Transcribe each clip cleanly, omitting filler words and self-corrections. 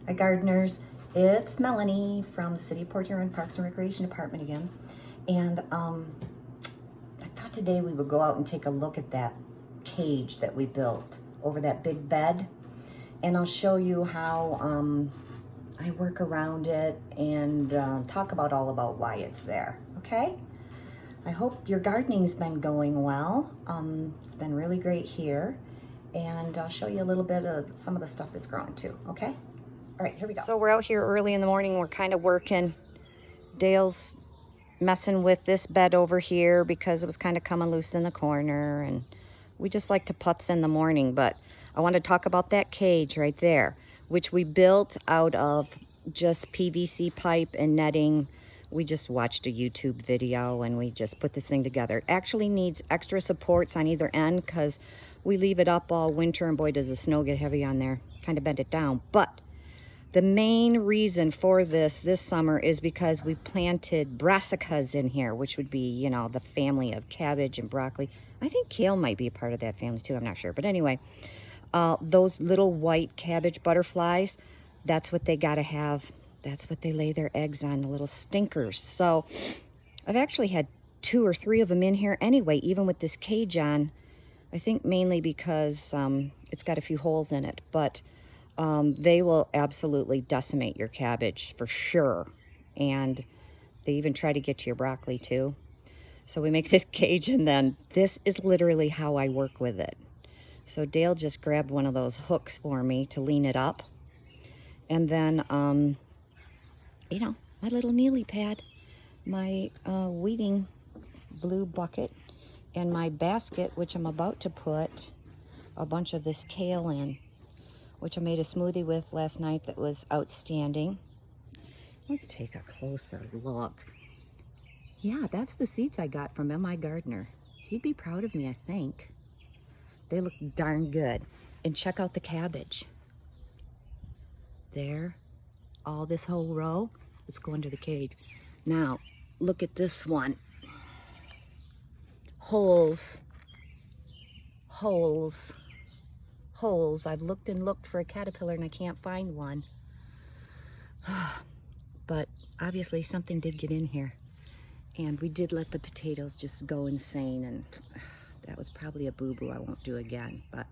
Hi gardeners, it's Melanie from the City of Port Huron Parks and Recreation Department again. And I thought today we would go out and take a look at that cage that we built over that big bed. And I'll show you how I work around it and talk about why it's there, okay? I hope your gardening's been going well. It's been really great here. And I'll show you a little bit of some of the stuff that's growing too, okay? All right, here we go. So we're out here early in the morning. We're kind of working. Dale's messing with this bed over here because it was kind of coming loose in the corner. And we just like to putz in the morning. But I want to talk about that cage right there, which we built out of just PVC pipe and netting. We just watched a YouTube video and we just put this thing together. It actually needs extra supports on either end because we leave it up all winter and boy, does the snow get heavy on there. Kind of bent it down. But the main reason for this summer is because we planted brassicas in here, which would be, you know, the family of cabbage and broccoli. I think kale might be a part of that family too. I'm not sure. But anyway, those little white cabbage butterflies, that's what they got to have. That's what they lay their eggs on, the little stinkers. So I've actually had 2 or 3 of them in here anyway, even with this cage on. I think mainly because it's got a few holes in it. But they will absolutely decimate your cabbage for sure. And they even try to get to your broccoli too. So we make this cage and then this is literally how I work with it. So Dale just grabbed one of those hooks for me to lean it up. And then, you know, my little mealy pad, my weeding blue bucket, and my basket, which I'm about to put a bunch of this kale in, which I made a smoothie with last night that was outstanding. Let's take a closer look. Yeah, that's the seeds I got from M.I. Gardner. He'd be proud of me, I think. They look darn good. And check out the cabbage. There, all this whole row, let's go under the cage. Now, look at this one. Holes. Holes. Holes. I've looked and looked for a caterpillar and I can't find one. But obviously something did get in here. And we did let the potatoes just go insane, and that was probably a boo-boo I won't do again. But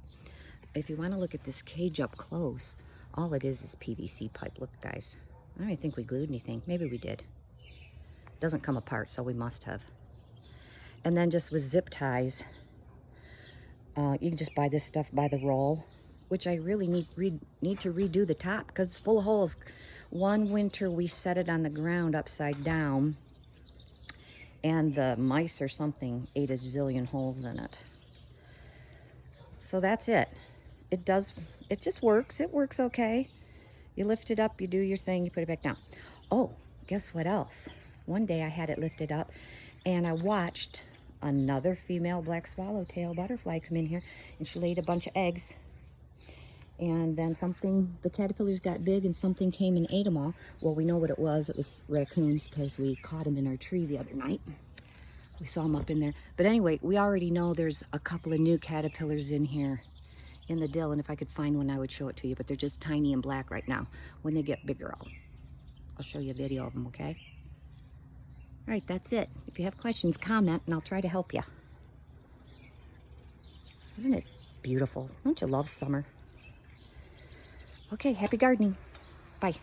if you want to look at this cage up close, all it is PVC pipe. Look, guys. I don't even think we glued anything. Maybe we did. It doesn't come apart, so we must have. And then just with zip ties, you can just buy this stuff by the roll, which I really need to redo the top because it's full of holes. One winter we set it on the ground upside down, and the mice or something ate a zillion holes in it. So that's it. It just works. It works okay. You lift it up, you do your thing, you put it back down. Oh, guess what else? One day I had it lifted up and I watched another female black swallowtail butterfly come in here, and she laid a bunch of eggs. And then the caterpillars got big and something came and ate them all. Well, we know what it was. It was raccoons because we caught them in our tree the other night. We saw them up in there. But anyway, we already know there's a couple of new caterpillars in here in the dill. And if I could find one, I would show it to you. But they're just tiny and black right now. When they get bigger, I'll show you a video of them, okay? All right, that's it. If you have questions, comment, and I'll try to help you. Isn't it beautiful? Don't you love summer? Okay, happy gardening. Bye.